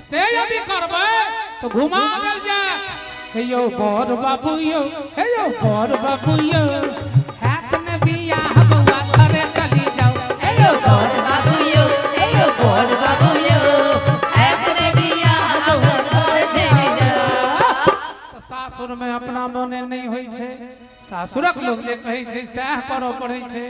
से यदि करबे तो घुमा देल जाए। हे यो बर बाबू यो, हे यो बर बाबू यो, हाथ में बियाह बुआ करे चली जाओ। हे यो बर बाबू यो, हे यो बर बाबू यो, हाथ में बियाह बुआ करे चली जाओ। तो सासुर में अपना मने नहीं होई छे, सासुरक लोग जे कहै छे सह करो पड़ै छे।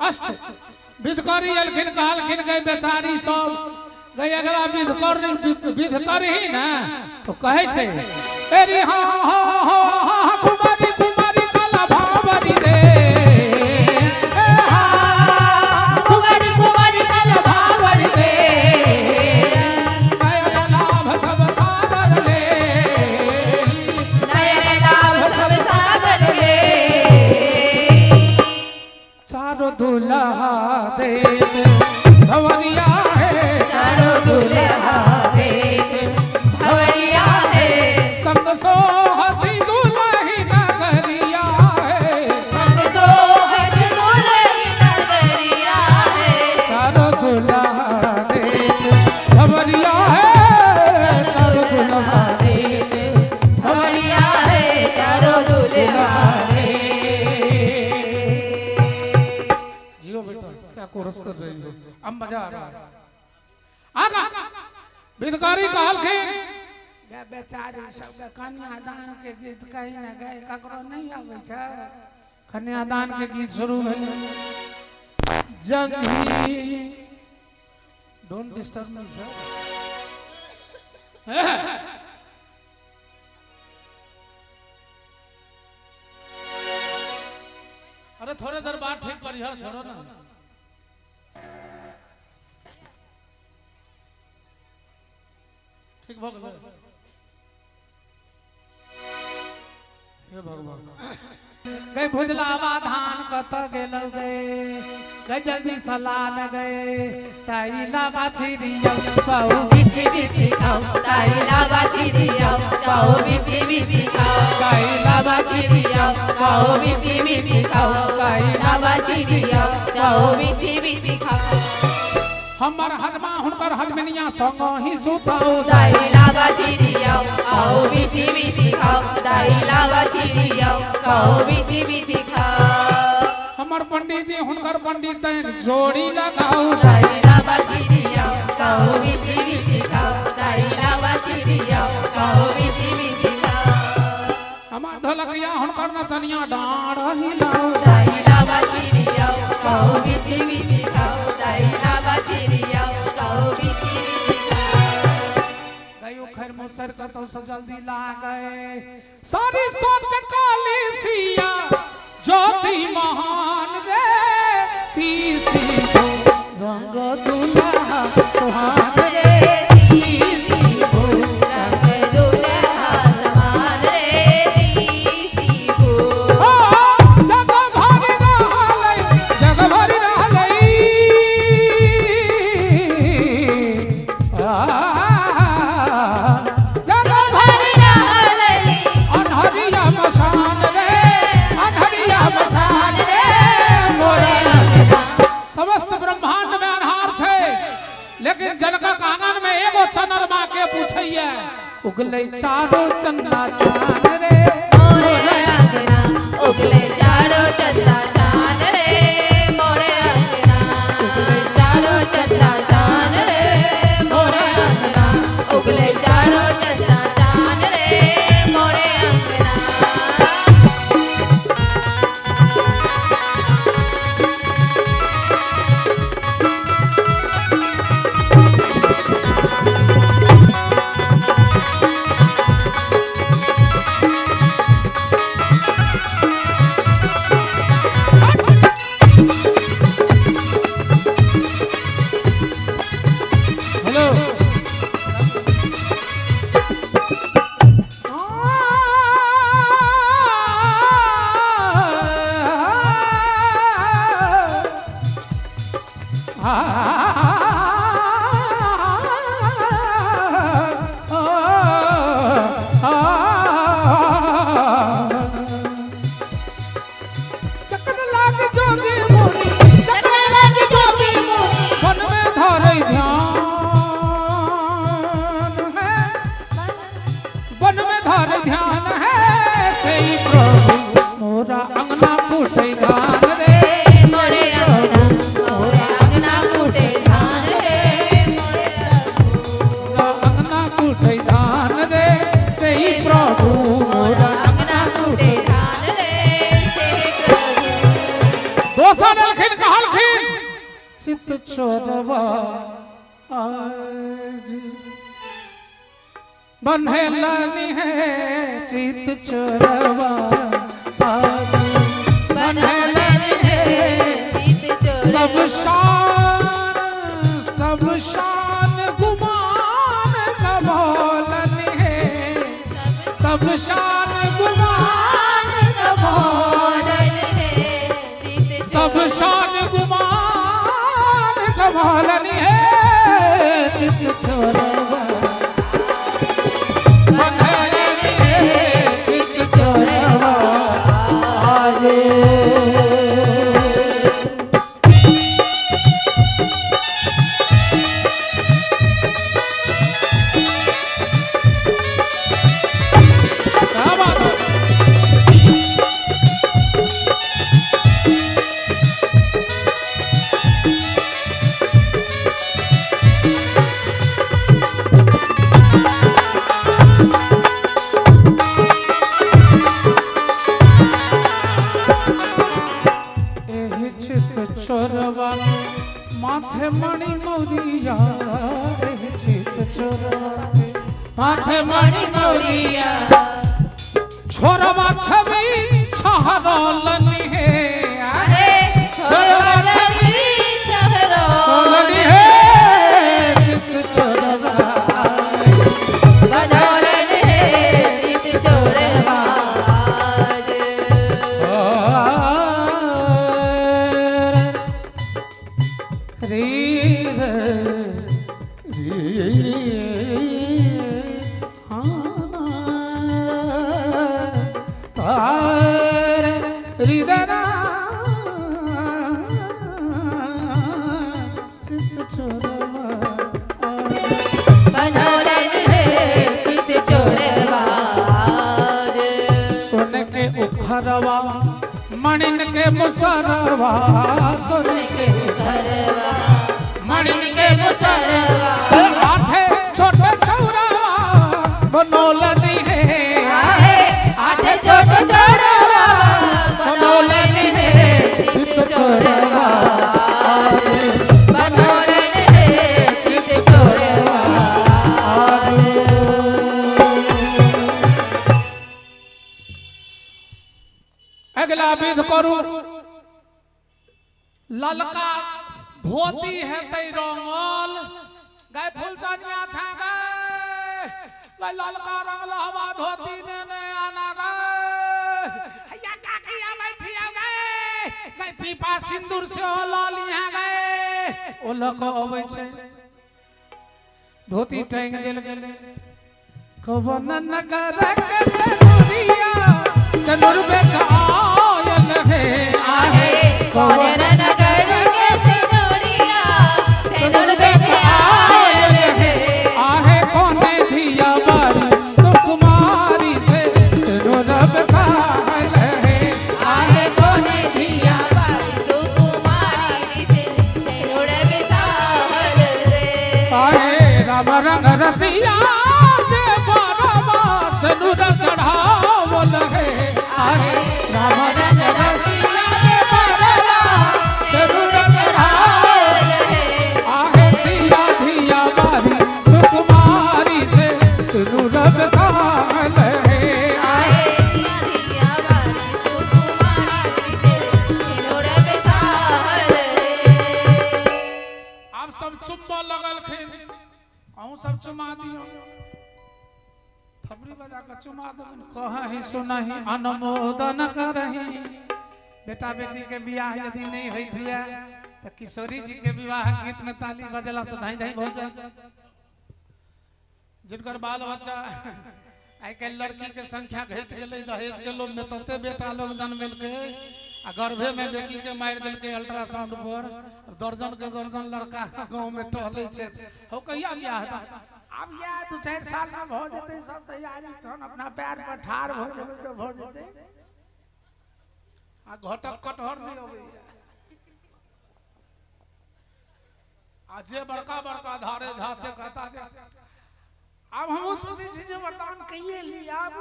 अष्ट विधकरी अलखिन कहलखिन गई बेचारी सब गई अगला विध कर ही ना तो कहे छे एरी हा हा हा कुमारी कुमारी कला भावरी रे कुमारी कुमारी कला भावरी रे नयन लाभ सब सागर ले नयन लाभ सब सागर ले चारों दुल्हा दे भवरिया है चारों दुल्हा देख भवरिया है संग सोहती दुल्ही नगरिया है संग सोहत दुल्ही नगरिया है चारों दुल्हा देख भवरिया है चारों दुल्हा देख भवरिया है चारों दुल्हा जियो बेटा क्या कोरस कर रही हो अब मजा आ रहा है। आगा विधकारी कहलखिन गे बेचारी सब कन्यादान के गीत कहीं न गए ककरो नहीं आवे छै। कन्यादान के गीत शुरू भेल जंगी डोंट डिस्टर्ब मी सर। अरे थोड़े देर बाद ठीक करियो छोड़ो ना। ठीक भग गए हे भगवान गए भुजलावा धान कत गेलो गए गए जल्दी सलान गए ताईला बाछी दियो बहु बिछी बिछी खाओ ताईला बाछी दियो खाओ बिछी बिछी खाओ ताईला बाछी दियो खाओ बिछी बिछी खाओ ताईला बाछी दियो खाओ बिछी बिछी खाओ हमर हजमा हुनकर हजमनिया संग ही सुताओ ताईला बाछी दियो खाओ बिछी बिछी खाओ ताईला बाछी दियो खाओ बिछी बिछी खाओ हमर पंडित जी हुनकर पंडित जोड़ी लगाओ ताईला बाछी दियो खाओ बिछी बिछी खाओ ताईला बाछी दियो खाओ बिछी बिछी खाओ हमर ढोलकिया हुनकर नचनिया डांड हिलाओ ताईला बाछी दियो खाओ बिछी बिछी खाओ ताईला बाछी दियो खाओ बिछी बिछी खाओ गयो खैर मुसर का तो से जल्दी ला गए सारी सोच के काली सिया ज्योति महान रे तीसी को रंग दुल्हा सुहान रे तीसी फूल रंग दुल्हा समान रे तीसी फूल जग भरी रहलै जग भरी रहलै जग भरी रहलै अनहरिया मसान रे अनहरिया मसान रे मोरे समस्त ब्रह्मांड में अन्हार छै लेकिन जनकक आंगन में एगो चनरमा के पूछैया उगलै चारो चन्ना चान रे मोरे अंगना उगले चारों चंदा चान रे मोरे अंगना उगले चारों चंदा चान रे मोरे अंगना उगले चारों चंदा चान रे मोरे अंगना बन्हेलनी है चित चोरवा आज बन्हेलनी है चित चोरवा सब शान गुमान कमोलनी है सब शान गुमान कमोलनी है सब शान गुमान कमोलनी है चित चोरवा बन्हेलनी है चित चोरवा आज चोरवा माथे मणि मौरिया चित चोरवा माथे मणि मौरिया छोरवा छवि छहरलनी है छोरवा छवि छहरलनी है चित चोरवा बन्हेलनी है चित चोरवा बन्हेलनी है चित चोरवा सोन के उखरवा मणिन के मुसरवा सोन के घरवा मणिन के मुसरवा आठे छोटे चौरवा बनोलनी है आठ छोटे चोरवा बन्हेलनी है चित चोरवा बन्हेलनी है चित चोरवा अगला विध करू ललका धोती है तै रंगल गाय फूल चनिया छा गए ललका रंग लहवा धोती ने आना गए हैया काकी आबै छी गए गाय पीपा सिंदूर से लालिया गए ओ लक अबै छै धोती टांग देल गेले कवन नगर के सनुरिया सनुर बेचायल है आहे कौन नगर के सिंदूरिया सिंदूर बेचायल है आहे कौने धिया बारी सुकुमारी से सनुर बेचायल है आहे कौन धिया बारी सुकुमारी से सिंदूर बेचायल रे आहे राम रंग रसिया जे बारवा सनुर चढ़ावल है आहे राम रंग रसिया जे बारवा सनुर चढ़ावल है आहे सिया धिया बारी सुकुमारी से सनुर बेचायल है आहे धिया बारी सुकुमारी से सिंदूर बेचायल रे आप सब चुम्मा लगलखिन अहूँ सब चुमा दियो थपड़ी बजा के चुमा देबन कहि सुनहि अनुमोदन करहि बेटा बेटी के बियाह यदि नहीं होइत हुए तो किशोरी जी के विवाह गीत में ताली बजला से धाई धाई हो जाए जिनकर बाल बच्चा आई के लड़की के संख्या घट गेलै दहेज के लोग में तते बेटा लोग जन्मेल के आ गर्भे में बेटी के मार दिल के अल्ट्रासाउंड पर दर्जन के दर्जन लड़का गांव में टहले छे हो कहिया बियाह हेतै अब या 2-4 साल में भ जेतै सब तैयारी तहन अपना पैर पर ठाड़ भ जेबै तो भ जेतै आ घटक कटहर नहीं होबै आ जे बड़का बड़का धारे धासे कहता जे अब हम सोचे छी जे वरदान कहिए ली आब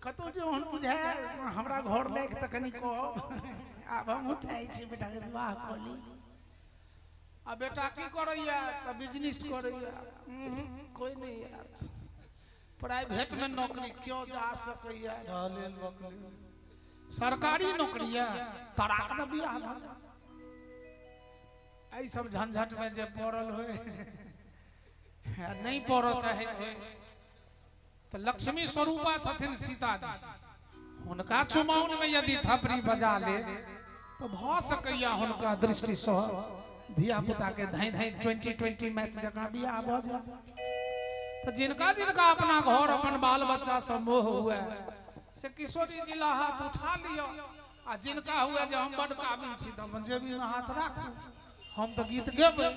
कतो जे ओहन बुझाय हमरा घर लायक त कनी कहब आब हम उठाई छी बेटा के विवाह क ली आ बेटा की करैया त बिजनेस करैया कोई नहीं यार प्राइवेट में नौकरी क्यों जा सकैया ढालेल बकलेल सरकारी नौकरी है तड़ाक द बियाह भ जा आई सब झंझट में जे पड़ल होए नहीं पड़ो चाहे तो लक्ष्मी स्वरूपा छथिन सीता जी हुनका चुमाउन में यदि थपरी बजा ले तो भ सकैया हुनका दृष्टि से धिया पुता के धाई धाई 20-20 मैच जका बियाह भ जा तो जिनका जिनका अपना घर अपन बाल बच्चा सब मोह हुआ से किशोरी जिला हाथ उठा लियो आ जिनका हुआ जे हम बड़ काबिल छी त जेबी में हाथ राखू हम तो गीत गेबै।